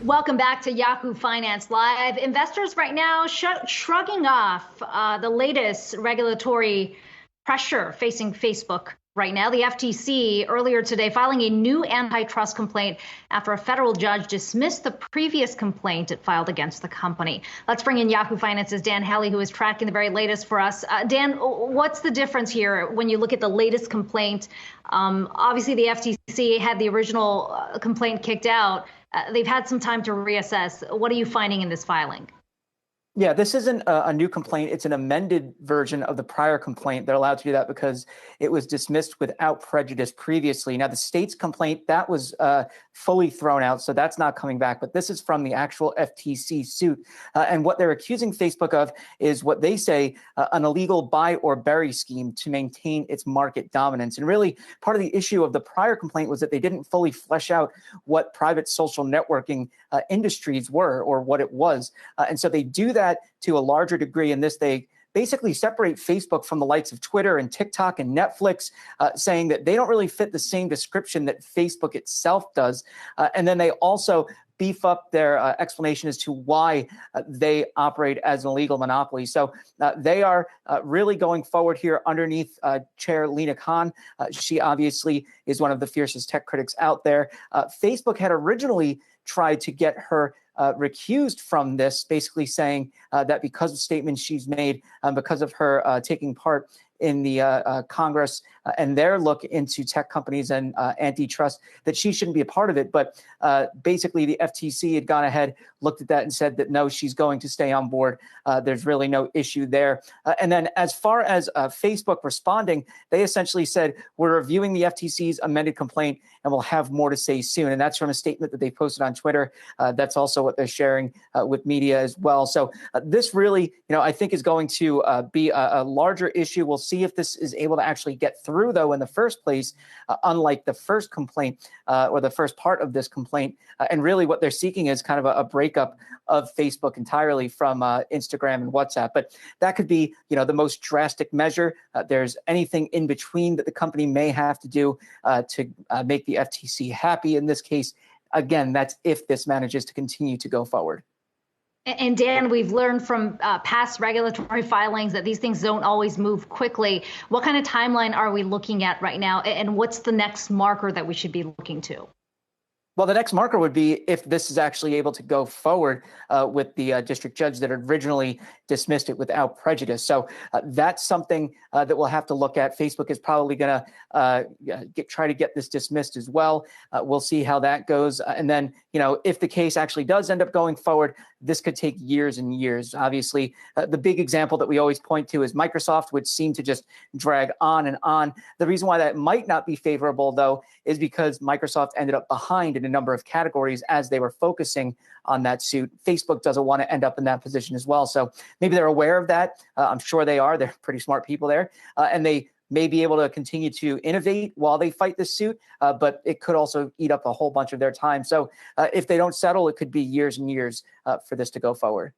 Welcome back to Yahoo Finance Live. Investors right now shrugging off the latest regulatory pressure facing Facebook right now. The FTC earlier today filing a new antitrust complaint after a federal judge dismissed the previous complaint it filed against the company. Let's bring in Yahoo Finance's Dan Hellie, who is tracking the very latest for us. Dan, what's the difference here when you look at the latest complaint? Obviously, the FTC had the original complaint kicked out. They've had some time to reassess. What are you finding in this filing? Yeah, this isn't a new complaint. It's an amended version of the prior complaint. They're allowed to do that because it was dismissed without prejudice previously. Now, the state's complaint, that was fully thrown out, so that's not coming back. But this is from the actual FTC suit. And what they're accusing Facebook of is what they say an illegal buy or bury scheme to maintain its market dominance. And really, part of the issue of the prior complaint was that they didn't fully flesh out what private social networking industries were or what it was. And so they do that to a larger degree in this. They basically separate Facebook from the likes of Twitter and TikTok and Netflix, saying that they don't really fit the same description that Facebook itself does. And then they also beef up their explanation as to why they operate as an illegal monopoly. So they are really going forward here underneath Chair Lina Khan. She obviously is one of the fiercest tech critics out there. Facebook had originally tried to get her recused from this, basically saying that because of statements she's made, because of her taking part in the Congress and their look into tech companies and antitrust, that she shouldn't be a part of it. But basically, the FTC had gone ahead, looked at that and said that, no, she's going to stay on board. There's really no issue there. And then as far as Facebook responding, they essentially said, we're reviewing the FTC's amended complaint and we'll have more to say soon. And that's from a statement that they posted on Twitter. That's also what they're sharing with media as well. So this really, I think is going to be a larger issue. We'll see if this is able to actually get through, though, in the first place, unlike the first complaint or the first part of this complaint. And really what they're seeking is kind of a breakup of Facebook entirely from Instagram and WhatsApp. But that could be, the most drastic measure. There's anything in between that the company may have to do to make the FTC happy. In this case, again, that's if this manages to continue to go forward. And Dan, we've learned from past regulatory filings that these things don't always move quickly. What kind of timeline are we looking at right now? And what's the next marker that we should be looking to? Well, the next marker would be if this is actually able to go forward with the district judge that originally dismissed it without prejudice. So that's something that we'll have to look at. Facebook is probably going to try to get this dismissed as well. We'll see how that goes. And then, if the case actually does end up going forward, this could take years and years. Obviously, the big example that we always point to is Microsoft, which seemed to just drag on and on. The reason why that might not be favorable, though, is because Microsoft ended up behind in a number of categories as they were focusing on that suit. Facebook doesn't want to end up in that position as well. So maybe they're aware of that. I'm sure they are. They're pretty smart people there. And they may be able to continue to innovate while they fight this suit, but it could also eat up a whole bunch of their time. So if they don't settle, it could be years and years for this to go forward.